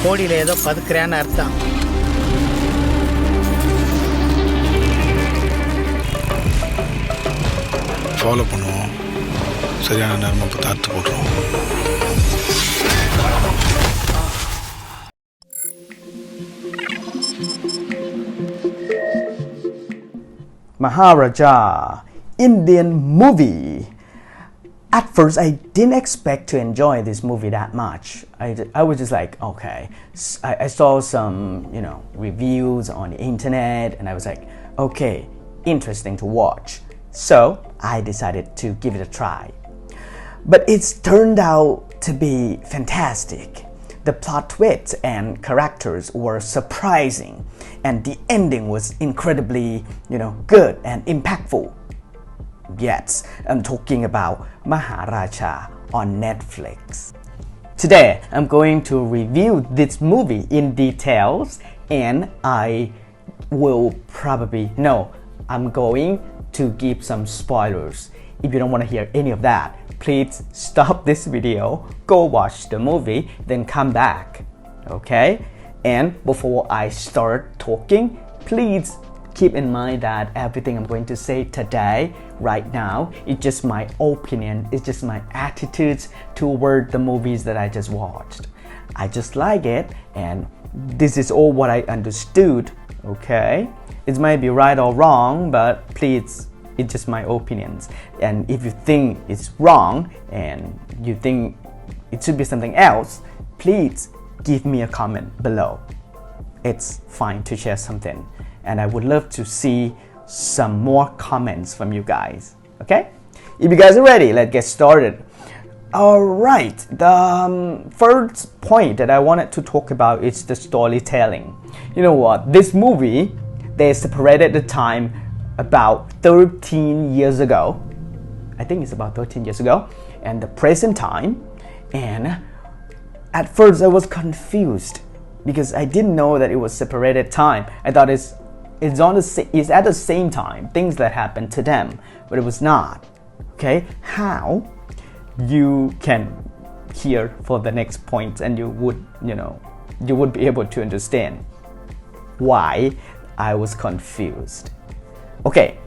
கோடியில் ஏதோ பதுக்குறேன்னு அர்த்தம். ஃபாலோ பண்ணுவோம், சரியான நேரம் இப்போ தாத்து போட்டுருவோம். Maharaja, Indian movie. At first, I didn't expect to enjoy this movie that much. I was just like, okay. I saw some, reviews on the internet, and I was like, okay, interesting to watch. So I decided to give it a try. But it's turned out to be fantastic. The plot twists and characters were surprising, and the ending was incredibly, good and impactful. Yes, I'm talking about Maharaja on Netflix. Today, I'm going to review this movie in details, and I'm going to give some spoilers. If you don't want to hear any of that, please stop this video, go watch the movie, then come back. Okay? And before I start talking, please keep in mind that everything I'm going to say today, right now, is just my opinion, it's just my attitudes toward the movies that I just watched. I just like it, and this is all what I understood, okay? It might be right or wrong, but please, it's just my opinions. And if you think it's wrong, and you think it should be something else, please give me a comment below. It's fine to share something, and I would love to see some more comments from you guys. Okay? If you guys are ready, let's get started. Alright, the first point that I wanted to talk about is the storytelling. You know what? This movie, they separated the time about 13 years ago. I think it's about 13 years ago, and the present time. And at first I was confused because I didn't know that it was separated time. I thought it's at the same time, things that happened to them, but it was not. Okay, how? You can hear for the next point, and you would be able to understand why I was confused. Okay,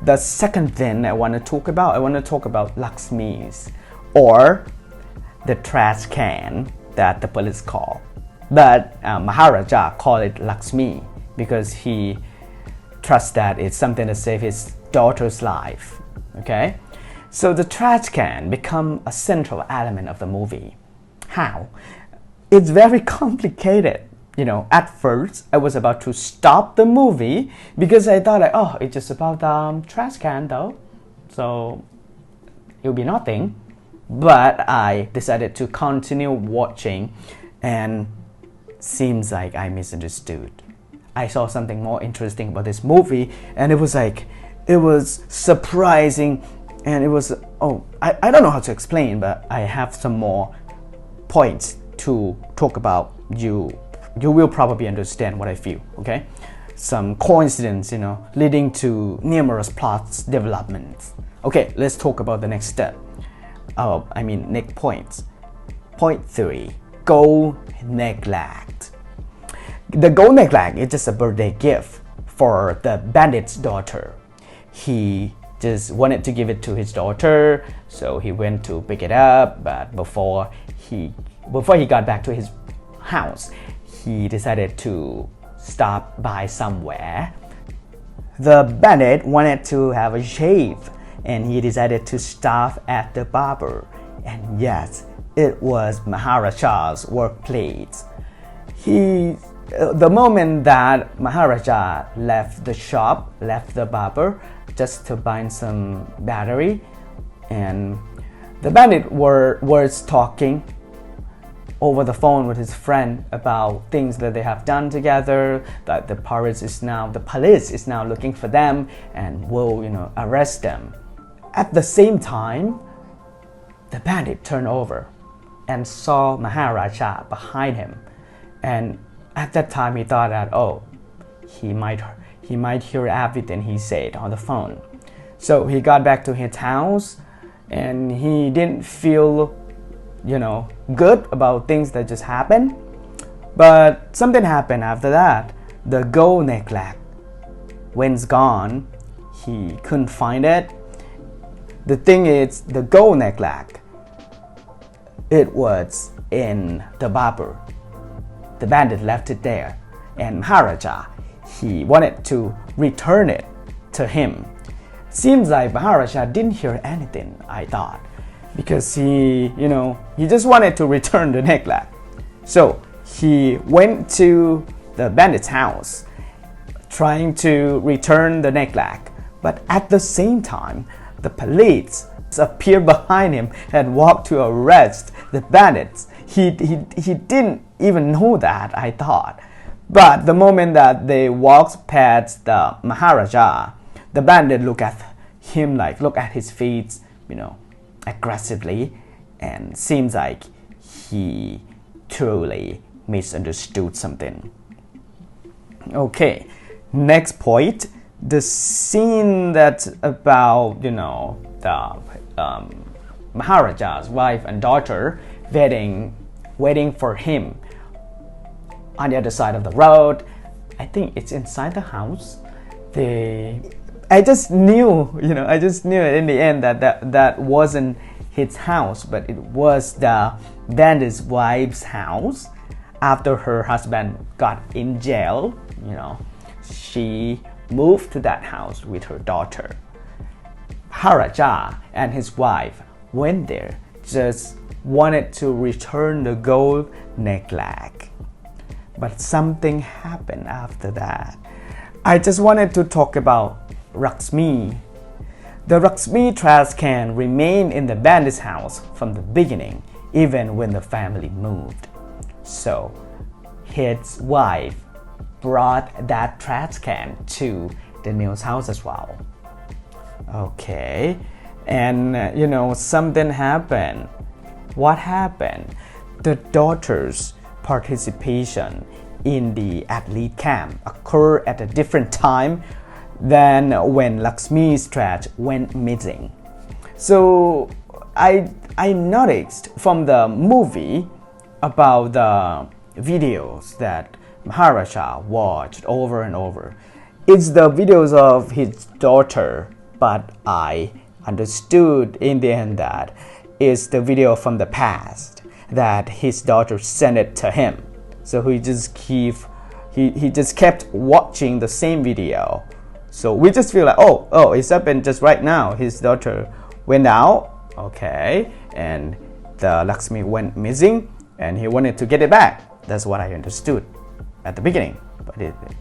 the second thing I want to talk about Lakshmi's, or the trash can that the police call. But Maharaja called it Lakshmi because he trusts that it's something to save his daughter's life. Okay, so the trash can become a central element of the movie. How? It's very complicated. At first I was about to stop the movie because I thought, it's just about the trash can though, so it'll be nothing. But I decided to continue watching, and seems like I misunderstood. I saw something more interesting about this movie, and it was surprising, and it was, I don't know how to explain, but I have some more points to talk about. You will probably understand what I feel, okay? Some coincidence, leading to numerous plot developments. Okay, let's talk about the next step. Next points. Point 3, gold neglect. The gold neglect is just a birthday gift for the bandit's daughter. He just wanted to give it to his daughter, so he went to pick it up, but before he got back to his house, he decided to stop by somewhere. The bandit wanted to have a shave, and he decided to stop at the barber. And yes, it was Maharaja's workplace. The moment that Maharaja left the barber just to buy some battery, and the bandit was talking over the phone with his friend about things that they have done together, that the police is now looking for them and will arrest them. At the same time, the bandit turned over and saw Maharaja behind him, and at that time he thought that he might hear everything he said on the phone. So he got back to his house, and he didn't feel good about things that just happened. But something happened after that. The gold necklace when's gone. He couldn't find it. The thing is, the gold necklace, it was in the barber. The bandit left it there, and Maharaja, he wanted to return it to him. Seems like Maharaja didn't hear anything, I thought, because he just wanted to return the necklace. So he went to the bandit's house trying to return the necklace, but at the same time the police appeared behind him and walked to arrest the bandits. He didn't even know that, I thought. But the moment that they walked past the Maharaja, the bandit look at his face, aggressively, and seems like he truly misunderstood something. Okay, next point, the scene that's about the Maharaja's wife and daughter waiting for him on the other side of the road. I think it's inside the house. I just knew in the end that wasn't his house, but it was the bandit's wife's house. After her husband got in jail, she moved to that house with her daughter. Maharaja and his wife went there, just wanted to return the gold necklace. But something happened after that. I just wanted to talk about Lakshmi. The Lakshmi trash can remain in the bandit's house from the beginning, even when the family moved. So his wife brought that trash can to the Neil's house as well. Okay, and something happened. What happened? The daughter's participation in the athlete camp occurred at a different time than when Lakshmi's trash went missing. So I noticed from the movie about the videos that Maharaja watched over and over. It's the videos of his daughter, but I understood in the end that it's the video from the past that his daughter sent it to him. So he just kept watching the same video. So we just feel like, oh, it's happened just right now. His daughter went out, okay, and the Lakshmi went missing, and he wanted to get it back. That's what I understood at the beginning,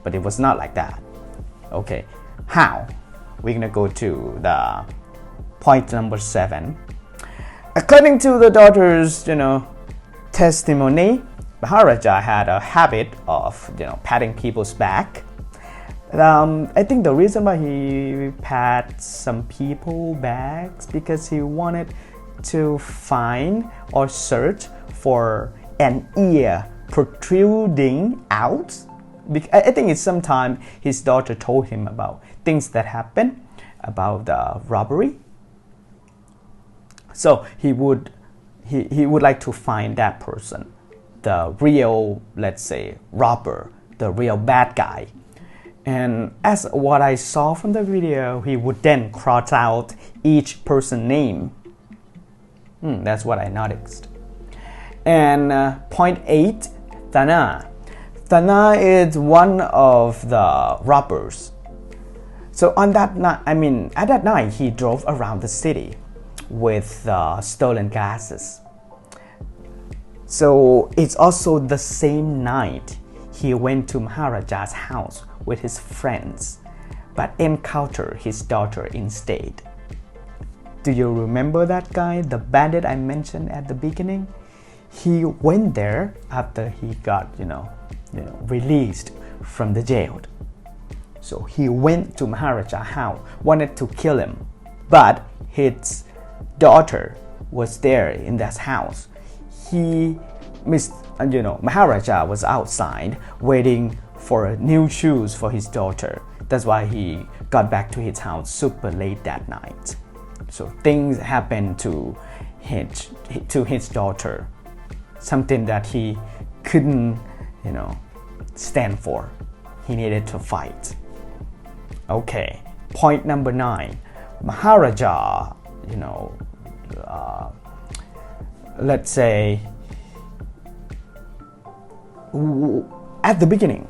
but it was not like that. Okay, how? We're gonna go to the point number 7. According to the daughter's, testimony, Maharaja had a habit of, patting people's back. I think the reason why he pat some people's backs because he wanted to find or search for an ear protruding out. I think it's sometime his daughter told him about things that happened about the robbery. So he would like to find that person, the real, let's say, robber, the real bad guy. And as what I saw from the video, he would then cross out each person's name. That's what I noticed. And point 8, Tana. Tana is one of the robbers. So on that night, at that night, he drove around the city with stolen glasses. So it's also the same night he went to Maharaja's house with his friends, but encountered his daughter instead. Do you remember that guy, the bandit I mentioned at the beginning? He went there after he got, released from the jail. So he went to Maharaja's house, wanted to kill him, but his daughter was there in that house. Maharaja was outside waiting for new shoes for his daughter. That's why he got back to his house super late that night. So things happened to his daughter, something that he couldn't stand for. He needed to fight. Okay, point number 9. Maharaja, let's say, at the beginning,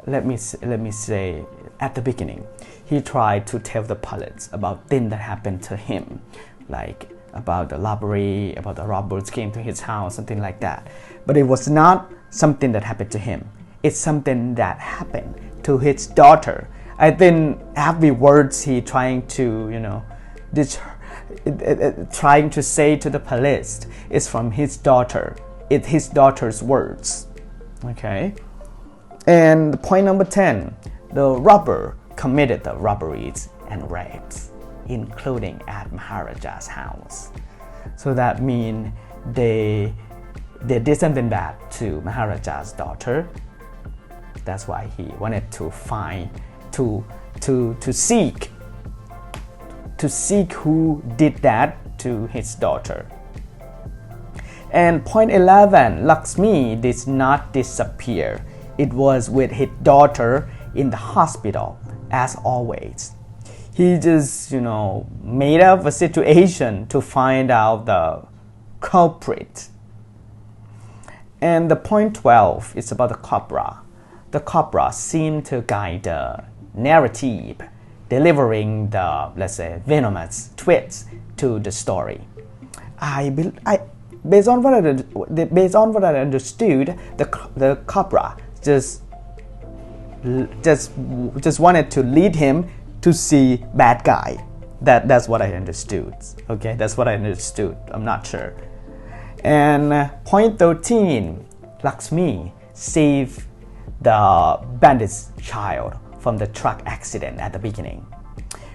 let me say, at the beginning, he tried to tell the police about things that happened to him, like about the robbery, about the robbers came to his house, something like that. But it was not something that happened to him. It's something that happened to his daughter. I think every words he trying to, trying to say to the police is from his daughter. It's his daughter's words. Okay. And point number 10, the robber committed the robberies and rapes, including at Maharaja's house. So that means they did something bad to Maharaja's daughter. That's why he wanted to find, to seek who did that to his daughter. And point 11, Lakshmi did not disappear. It was with his daughter in the hospital, as always. He just, made up a situation to find out the culprit. And the point 12 is about the cobra. The cobra seemed to guide the narrative, delivering the, let's say, venomous twists to the story. Based on what I understood, the cobra just wanted to lead him to see bad guy. That's what I understood. Okay, that's what I understood. I'm not sure. And point 13, Lakshmi saved the bandit's child from the truck accident at the beginning,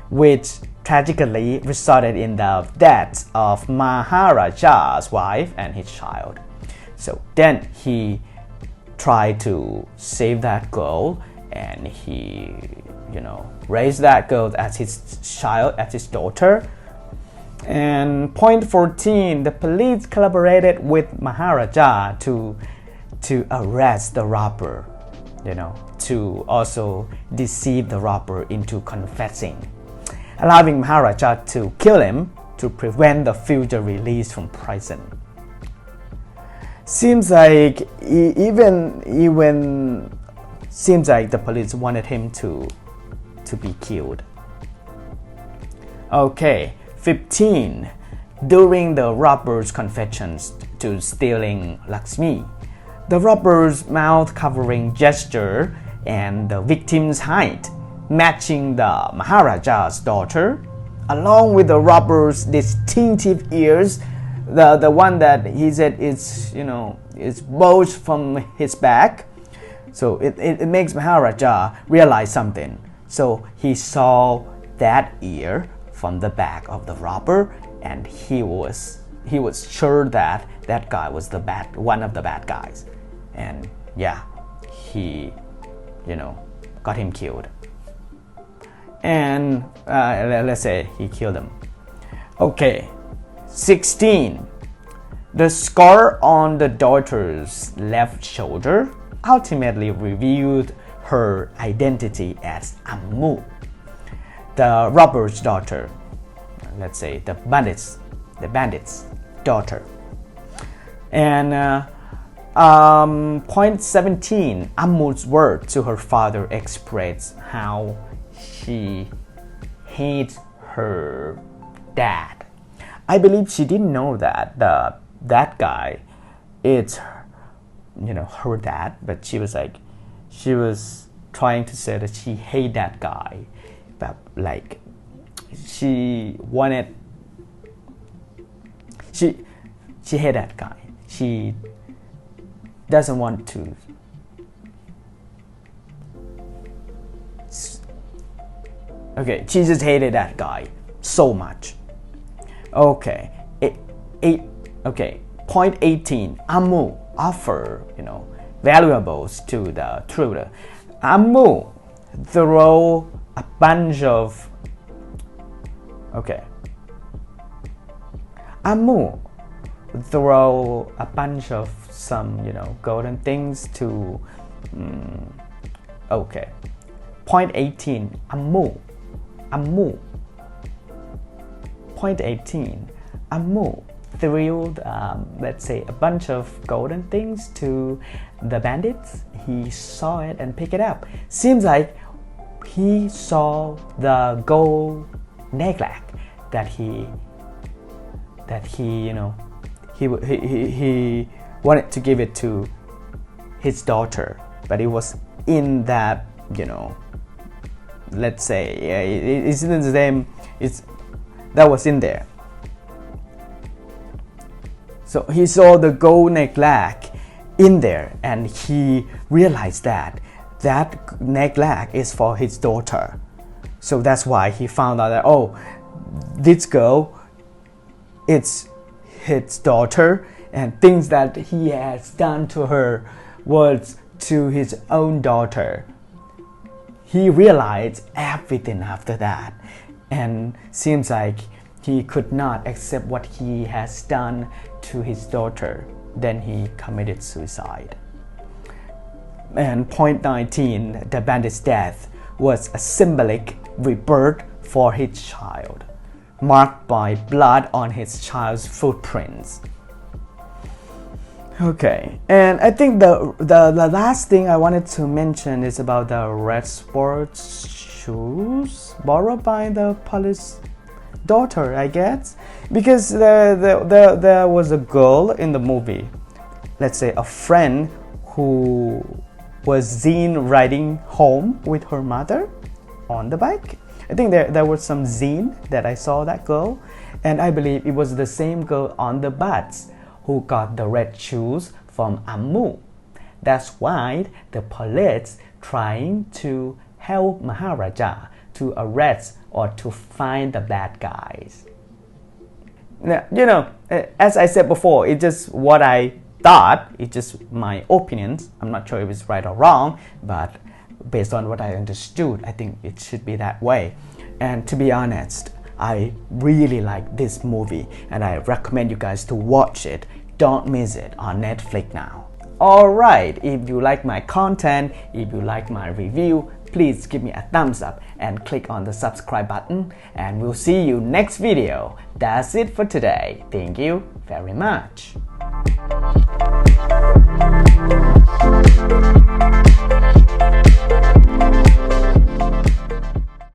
which tragically resulted in the death of Maharaja's wife and his child. So then he tried to save that girl, and he, raised that girl as his child, as his daughter. And point 14, the police collaborated with Maharaja to arrest the robber, to also deceive the robber into confessing, allowing Maharaja to kill him to prevent the future release from prison. Seems like seems like the police wanted him to be killed. Okay, 15. During the robber's confessions to stealing Lakshmi, the robber's mouth-covering gesture and the victim's height matching the Maharaja's daughter, along with the robber's distinctive ears, the one that he said is bulged from his back. So it makes Maharaja realize something. So he saw that ear from the back of the robber, and he was sure that that guy was one of the bad guys, and yeah, he got him killed. And let's say he killed him. Okay, 16. The scar on the daughter's left shoulder ultimately revealed her identity as Ammu, the robber's daughter. Let's say the bandit's daughter. And point 17, Ammu's word to her father expressed how she hates her dad. I believe she didn't know that that guy is her dad, but she was trying to say that she hated that guy, but like she hated that guy. She doesn't want to. Okay, she just hated that guy so much. Okay, okay. Point 18. Ammu offer valuables to the intruder. Ammu throw a bunch of. Okay. Ammu throw a bunch of some golden things to okay. Point 18, Amu. Point 18, Amu threw let's say a bunch of golden things to the bandits. He saw it and picked it up. Seems like he saw the gold necklace that he wanted to give it to his daughter, but it was in that let's say it's in the same, that was in there. So he saw the gold necklace in there, and he realized that necklace is for his daughter. So that's why he found out that, oh, this girl, it's his daughter, and things that he has done to her was to his own daughter. He realized everything after that, and seems like he could not accept what he has done to his daughter. Then he committed suicide. And point 19, the bandit's death was a symbolic rebirth for his child, marked by blood on his child's footprints. Okay, and I think the last thing I wanted to mention is about the red sports shoes borrowed by the police daughter, I guess, because there was a girl in the movie, let's say a friend who was seen riding home with her mother on the bike. I think there was some scene that I saw that girl, and I believe it was the same girl on the bus who got the red shoes from Amu. That's why the police trying to help Maharaja to arrest or to find the bad guys. Now, as I said before, it's just what I thought, it's just my opinions. I'm not sure if it's right or wrong, but based on what I understood, I think it should be that way. And to be honest, I really like this movie, and I recommend you guys to watch it. Don't miss it on Netflix now. Alright, if you like my content, if you like my review, please give me a thumbs up and click on the subscribe button, and we'll see you next video. That's it for today. Thank you very much.